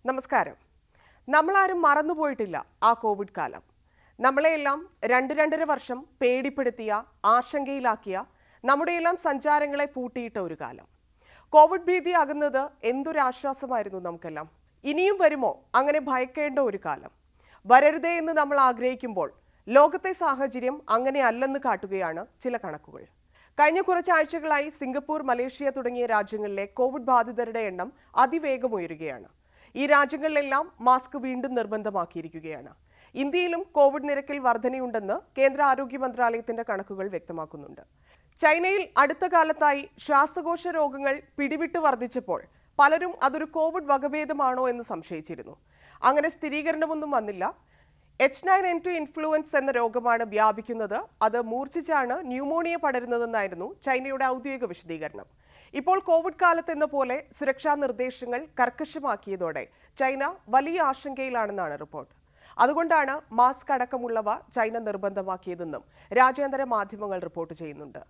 നമസ്കാരം. നമ്മളാരും മറന്നുപോയിട്ടില്ല ആ കോവിഡ് കാലം. നമ്മളെയെല്ലാം 2-2.5 വർഷം പേടിപ്പെടുത്തിയ, ആശങ്കയിലാക്കിയ, നമ്മുടെയെല്ലാം സഞ്ചാരങ്ങളെ പൂട്ടിയിട്ട ഒരു കാലം. കോവിഡ് ഭീതി ആകുന്നത് എന്തൊരാശ്വാസമായിരുന്നു നമുക്കെല്ലാം. ഇനിയും വരുമോ അങ്ങനെ ഭയക്കേണ്ട ഒരു കാലം? വരരുതേ എന്ന് നമ്മൾ ആഗ്രഹിക്കുമ്പോൾ ലോകത്തെ സാഹചര്യം അങ്ങനെ അല്ലെന്ന് കാട്ടുകയാണ് ചില കണക്കുകൾ. കഴിഞ്ഞ കുറച്ചാഴ്ചകളായി സിംഗപ്പൂർ, മലേഷ്യ തുടങ്ങിയ രാജ്യങ്ങളിലെ കോവിഡ് ബാധിതരുടെ എണ്ണം അതിവേഗം ഉയരുകയാണ്. ഈ രാജ്യങ്ങളിലെല്ലാം മാസ്ക് വീണ്ടും നിർബന്ധമാക്കിയിരിക്കുകയാണ്. ഇന്ത്യയിലും കോവിഡ് നിരക്കിൽ വർധനയുണ്ടെന്ന് കേന്ദ്ര ആരോഗ്യ മന്ത്രാലയത്തിന്റെ കണക്കുകൾ വ്യക്തമാക്കുന്നുണ്ട്. ചൈനയിൽ അടുത്ത കാലത്തായി ശ്വാസകോശ രോഗങ്ങൾ പിടിവിട്ട് വർദ്ധിച്ചപ്പോൾ പലരും അതൊരു കോവിഡ് വകഭേദമാണോ എന്ന് സംശയിച്ചിരുന്നു. അങ്ങനെ സ്ഥിരീകരണമൊന്നും വന്നില്ല. H9N2 ഇൻഫ്ലുവൻസ് എന്ന രോഗമാണ് വ്യാപിക്കുന്നത്. അത് മൂർച്ഛിച്ചാണ് ന്യൂമോണിയ പടരുന്നതെന്നായിരുന്നു ചൈനയുടെ ഔദ്യോഗിക വിശദീകരണം. ഇപ്പോൾ കോവിഡ് കാലത്തെന്ന പോലെ സുരക്ഷാ നിർദ്ദേശങ്ങൾ കർക്കശമാക്കിയതോടെ ചൈന വലിയ ആശങ്കയിലാണെന്നാണ് റിപ്പോർട്ട്. അതുകൊണ്ടാണ് മാസ്ക് അടക്കമുള്ളവ ചൈന നിർബന്ധമാക്കിയതെന്നും രാജ്യാന്തര മാധ്യമങ്ങൾ റിപ്പോർട്ട് ചെയ്യുന്നുണ്ട്.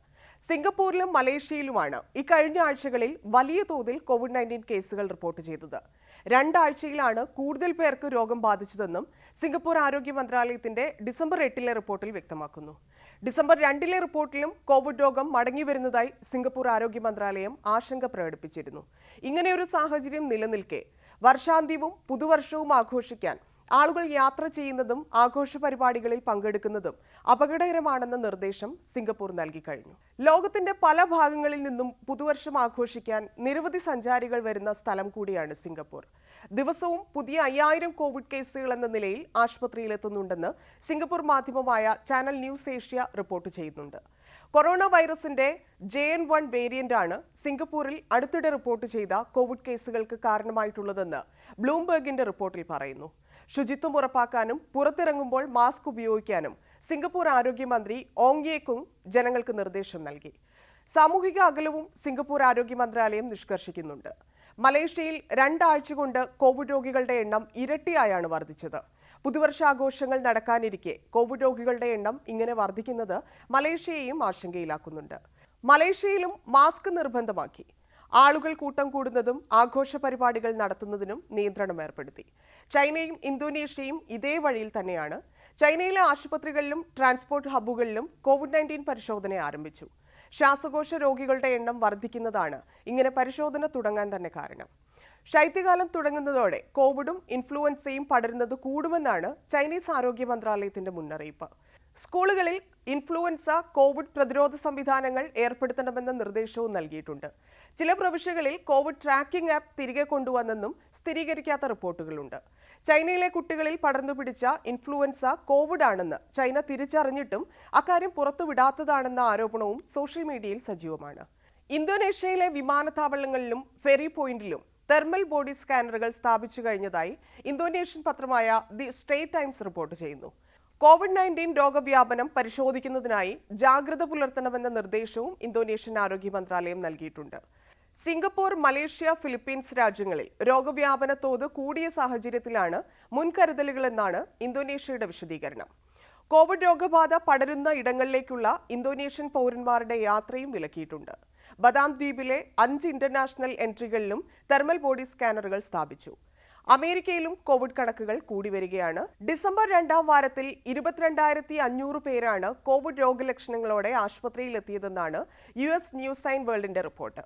സിംഗപ്പൂരിലും മലേഷ്യയിലുമാണ് ഇക്കഴിഞ്ഞ ആഴ്ചകളിൽ വലിയ തോതിൽ COVID-19 കേസുകൾ റിപ്പോർട്ട് ചെയ്തത്. 2 ആഴ്ചയിലാണ് കൂടുതൽ പേർക്ക് രോഗം ബാധിച്ചതെന്നും സിംഗപ്പൂർ ആരോഗ്യ മന്ത്രാലയത്തിന്റെ ഡിസംബർ 8 റിപ്പോർട്ടിൽ വ്യക്തമാക്കുന്നു. ഡിസംബർ 2 റിപ്പോർട്ടിലും കോവിഡ് രോഗം മടങ്ങിവരുന്നതായി സിംഗപ്പൂർ ആരോഗ്യ മന്ത്രാലയം ആശങ്ക പ്രകടിപ്പിച്ചിരുന്നു. ഇങ്ങനെയൊരു സാഹചര്യം നിലനിൽക്കെ വർഷാന്ത്യവും പുതുവർഷവും ആഘോഷിക്കാൻ ആളുകൾ യാത്ര ചെയ്യുന്നതും ആഘോഷ പരിപാടികളിൽ പങ്കെടുക്കുന്നതും അപകടകരമാണെന്ന നിർദ്ദേശം സിംഗപ്പൂർ നൽകിക്കഴിഞ്ഞു. ലോകത്തിന്റെ പല ഭാഗങ്ങളിൽ നിന്നും പുതുവർഷം ആഘോഷിക്കാൻ നിരവധി സഞ്ചാരികൾ വരുന്ന സ്ഥലം കൂടിയാണ് സിംഗപ്പൂർ. ദിവസവും പുതിയ 5000 കോവിഡ് കേസുകൾ എന്ന നിലയിൽ ആശുപത്രിയിലെത്തുന്നുണ്ടെന്ന് സിംഗപ്പൂർ മാധ്യമമായ ചാനൽ ന്യൂസ് ഏഷ്യ റിപ്പോർട്ട് ചെയ്യുന്നുണ്ട്. കൊറോണ വൈറസിന്റെ JN1 വേരിയന്റ് ആണ് സിംഗപ്പൂരിൽ അടുത്തിടെ റിപ്പോർട്ട് ചെയ്ത കോവിഡ് കേസുകൾക്ക് കാരണമായിട്ടുള്ളതെന്ന് ബ്ലൂംബെർഗിന്റെ റിപ്പോർട്ടിൽ പറയുന്നു. ശുചിത്വം ഉറപ്പാക്കാനും പുറത്തിറങ്ങുമ്പോൾ മാസ്ക് ഉപയോഗിക്കാനും സിംഗപ്പൂർ ആരോഗ്യമന്ത്രി ഓങ് യെ കുങ് ജനങ്ങൾക്ക് നിർദ്ദേശം നൽകി. സാമൂഹിക അകലവും സിംഗപ്പൂർ ആരോഗ്യ മന്ത്രാലയം നിഷ്കർഷിക്കുന്നുണ്ട്. മലേഷ്യയിൽ 2 ആഴ്ച കൊണ്ട് കോവിഡ് രോഗികളുടെ എണ്ണം ഇരട്ടിയായാണ് വർദ്ധിച്ചത്. പുതുവർഷാഘോഷങ്ങൾ നടക്കാനിരിക്കെ കോവിഡ് രോഗികളുടെ എണ്ണം ഇങ്ങനെ വർദ്ധിക്കുന്നത് മലേഷ്യയെയും ആശങ്കയിലാക്കുന്നുണ്ട്. മലേഷ്യയിലും മാസ്ക് നിർബന്ധമാക്കി. ആളുകൾ കൂട്ടം കൂടുന്നതും ആഘോഷ പരിപാടികൾ നടത്തുന്നതിനും നിയന്ത്രണം ഏർപ്പെടുത്തി. ചൈനയും ഇന്തോനേഷ്യയും ഇതേ വഴിയിൽ തന്നെയാണ്. ചൈനയിലെ ആശുപത്രികളിലും ട്രാൻസ്പോർട്ട് ഹബ്ബുകളിലും COVID-19 പരിശോധന ആരംഭിച്ചു. ശ്വാസകോശ രോഗികളുടെ എണ്ണം വർദ്ധിക്കുന്നതാണ് ഇങ്ങനെ പരിശോധന തുടങ്ങാൻ തന്നെ കാരണം. ശൈത്യകാലം തുടങ്ങുന്നതോടെ കോവിഡും ഇൻഫ്ലുവൻസയും പടരുന്നത് കൂടുമെന്നാണ് ചൈനീസ് ആരോഗ്യ മന്ത്രാലയത്തിന്റെ മുന്നറിയിപ്പ്. സ്കൂളുകളിൽ ഇൻഫ്ലുവൻസ കോവിഡ് പ്രതിരോധ സംവിധാനങ്ങൾ ഏർപ്പെടുത്തണമെന്ന നിർദ്ദേശവും നൽകിയിട്ടുണ്ട്. ചില പ്രവിശ്യകളിൽ കോവിഡ് ട്രാക്കിംഗ് ആപ്പ് തിരികെ കൊണ്ടുവന്നെന്നും സ്ഥിരീകരിക്കാത്ത റിപ്പോർട്ടുകളുണ്ട്. ചൈനയിലെ കുട്ടികളിൽ പടർന്നുപിടിച്ച ഇൻഫ്ലുവൻസ കോവിഡ് ആണെന്ന് ചൈന തിരിച്ചറിഞ്ഞിട്ടും അക്കാര്യം പുറത്തുവിടാത്തതാണെന്ന ആരോപണവും സോഷ്യൽ മീഡിയയിൽ സജീവമാണ്. ഇന്തോനേഷ്യയിലെ വിമാനത്താവളങ്ങളിലും ഫെറി പോയിന്റിലും തെർമൽ ബോഡി സ്കാനറുകൾ സ്ഥാപിച്ചു കഴിഞ്ഞതായി ഇന്തോനേഷ്യൻ പത്രമായ ദി സ്ട്രെയിറ്റ് ടൈംസ് റിപ്പോർട്ട് ചെയ്യുന്നു. COVID-19 രോഗവ്യാപനം പരിശോധിക്കുന്നതിനായി ജാഗ്രത പുലർത്തണമെന്ന നിർദ്ദേശവും ഇന്തോനേഷ്യൻ ആരോഗ്യ മന്ത്രാലയം നൽകിയിട്ടുണ്ട്. സിംഗപ്പൂർ, മലേഷ്യ, ഫിലിപ്പീൻസ് രാജ്യങ്ങളിൽ രോഗവ്യാപന തോത് കൂടിയ സാഹചര്യത്തിലാണ് മുൻകരുതലുകളെന്നാണ് ഇന്തോനേഷ്യയുടെ വിശദീകരണം. കോവിഡ് രോഗബാധ പടരുന്ന ഇടങ്ങളിലേക്കുള്ള ഇന്തോനേഷ്യൻ പൗരന്മാരുടെ യാത്രയും വിലക്കിയിട്ടുണ്ട്. ബദാം ദ്വീപിലെ 5 ഇന്റർനാഷണൽ എൻട്രികളിലും തെർമൽ ബോഡി സ്കാനറുകൾ സ്ഥാപിച്ചു. അമേരിക്കയിലും കോവിഡ് കണക്കുകൾ കൂടി വരികയാണ്. ഡിസംബർ 2ാം വാരത്തിൽ 22,500 പേരാണ് കോവിഡ് രോഗലക്ഷണങ്ങളോടെ ആശുപത്രിയിലെത്തിയതെന്നാണ് US ന്യൂസ് ആൻഡ് വേൾഡിന്റെ report.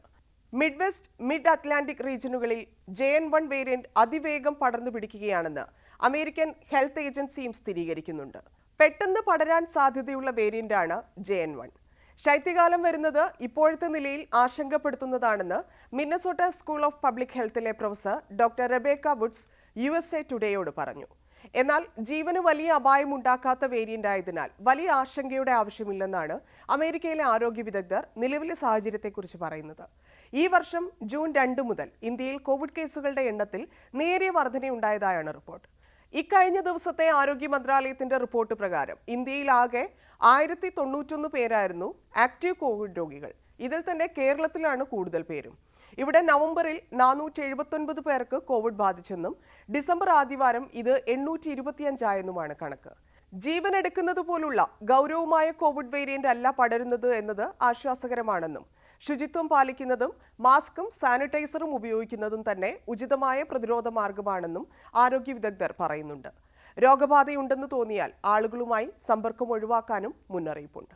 Midwest, mid Atlantic റീജിയനുകളിൽ JN1 വേരിയന്റ് അതിവേഗം പടർന്നു പിടിക്കുകയാണെന്ന് അമേരിക്കൻ ഹെൽത്ത് ഏജൻസിയും സ്ഥിരീകരിക്കുന്നുണ്ട്. പെട്ടെന്ന് പടരാൻ സാധ്യതയുള്ള വേരിയന്റാണ് JN1. ശൈത്യകാലം വരുന്നത് ഇപ്പോഴത്തെ നിലയിൽ ആശങ്കപ്പെടുത്തുന്നതാണെന്ന് മിന്നസോട്ട സ്കൂൾ ഓഫ് പബ്ലിക് ഹെൽത്തിലെ professor doctor Rebecca Woods USA ടുഡേയോട് പറഞ്ഞു. എന്നാൽ ജീവന് വലിയ അപായമുണ്ടാക്കാത്ത വേരിയന്റ് ആയതിനാൽ വലിയ ആശങ്കയുടെ ആവശ്യമില്ലെന്നാണ് അമേരിക്കയിലെ ആരോഗ്യ വിദഗ്ധർ നിലവിലെ സാഹചര്യത്തെക്കുറിച്ച് പറയുന്നത്. ഈ വർഷം ജൂൺ 2 മുതൽ ഇന്ത്യയിൽ കോവിഡ് കേസുകളുടെ എണ്ണത്തിൽ നേരിയ വർധനയുണ്ടായതായാണ് റിപ്പോർട്ട്. ഇക്കഴിഞ്ഞ ദിവസത്തെ ആരോഗ്യ മന്ത്രാലയത്തിന്റെ റിപ്പോർട്ട് പ്രകാരം ഇന്ത്യയിൽ ആകെ 1091 പേരായിരുന്നു ആക്റ്റീവ് കോവിഡ് രോഗികൾ. ഇതിൽ തന്നെ കേരളത്തിലാണ് കൂടുതൽ പേരും. ഇവിടെ നവംബറിൽ 479 പേർക്ക് കോവിഡ് ബാധിച്ചെന്നും ഡിസംബർ ആദ്യവാരം ഇത് 825 ആയെന്നുമാണ് കണക്ക്. ജീവനെടുക്കുന്നത് പോലുള്ള ഗൗരവമായ കോവിഡ് വേരിയന്റ് അല്ല പടരുന്നത് എന്നത് ആശ്വാസകരമാണെന്നും ശുചിത്വം പാലിക്കുന്നതും മാസ്കും സാനിറ്റൈസറും ഉപയോഗിക്കുന്നതും തന്നെ ഉചിതമായ പ്രതിരോധ മാർഗമാണെന്നും ആരോഗ്യ വിദഗ്ധർ പറയുന്നുണ്ട്. രോഗബാധയുണ്ടെന്ന് തോന്നിയാൽ ആളുകളുമായി സമ്പർക്കം ഒഴിവാക്കാനും മുന്നറിയിപ്പുണ്ട്.